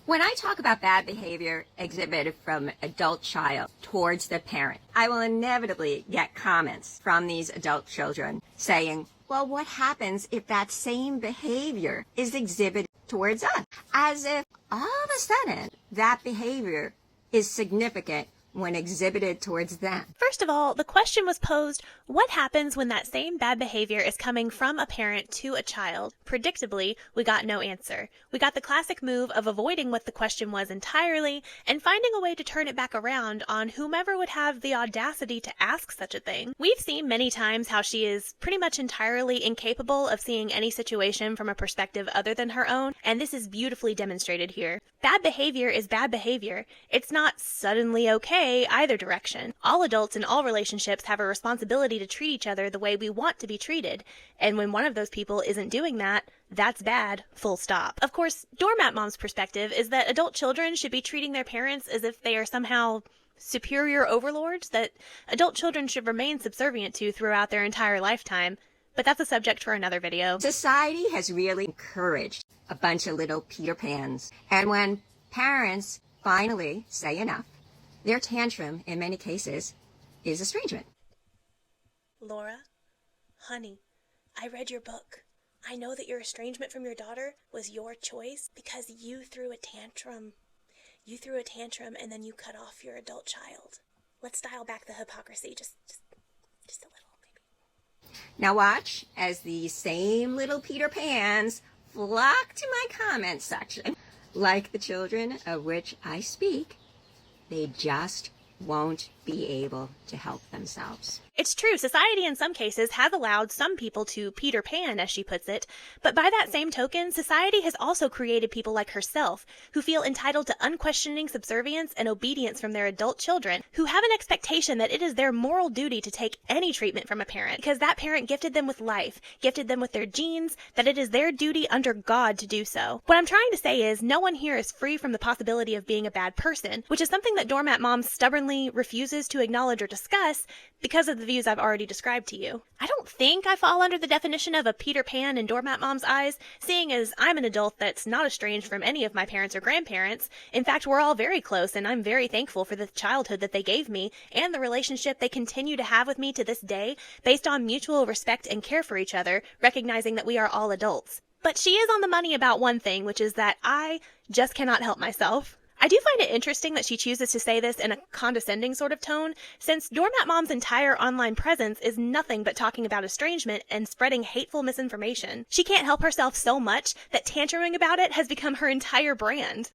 When I talk about bad behavior exhibited from adult child towards the parent, I will inevitably get comments from these adult children saying, well, what happens if that same behavior is exhibited towards us? As if all of a sudden that behavior is significant when exhibited towards them. First of all, the question was posed, what happens when that same bad behavior is coming from a parent to a child? Predictably, we got no answer. We got the classic move of avoiding what the question was entirely and finding a way to turn it back around on whomever would have the audacity to ask such a thing. We've seen many times how she is pretty much entirely incapable of seeing any situation from a perspective other than her own, and this is beautifully demonstrated here. Bad behavior is bad behavior. It's not suddenly okay either direction. All adults in all relationships have a responsibility to treat each other the way we want to be treated, and when one of those people isn't doing that, that's bad, full stop. Of course, Doormat Mom's perspective is that adult children should be treating their parents as if they are somehow superior overlords that adult children should remain subservient to throughout their entire lifetime, but that's a subject for another video. Society has really encouraged a bunch of little Peter Pans, and when parents finally say enough, their tantrum, in many cases, is estrangement. Laura, honey, I read your book. I know that your estrangement from your daughter was your choice because you threw a tantrum. You threw a tantrum and then you cut off your adult child. Let's dial back the hypocrisy just a little, maybe. Now watch as these same little Peter Pans flock to my comment section. Like the children of which I speak, they just won't be able to help themselves. It's true, society in some cases has allowed some people to Peter Pan, as she puts it, but by that same token, society has also created people like herself who feel entitled to unquestioning subservience and obedience from their adult children, who have an expectation that it is their moral duty to take any treatment from a parent because that parent gifted them with life, gifted them with their genes, that it is their duty under God to do so. What I'm trying to say is no one here is free from the possibility of being a bad person, which is something that Doormat Mom stubbornly refuses to acknowledge or discuss because of the views I've already described to you. I don't think I fall under the definition of a Peter Pan in Doormat Mom's eyes, seeing as I'm an adult that's not estranged from any of my parents or grandparents. In fact, we're all very close, and I'm very thankful for the childhood that they gave me and the relationship they continue to have with me to this day based on mutual respect and care for each other, recognizing that we are all adults. But she is on the money about one thing, which is that I just cannot help myself. I do find it interesting that she chooses to say this in a condescending sort of tone, since Doormat Mom's entire online presence is nothing but talking about estrangement and spreading hateful misinformation. She can't help herself so much that tantruming about it has become her entire brand.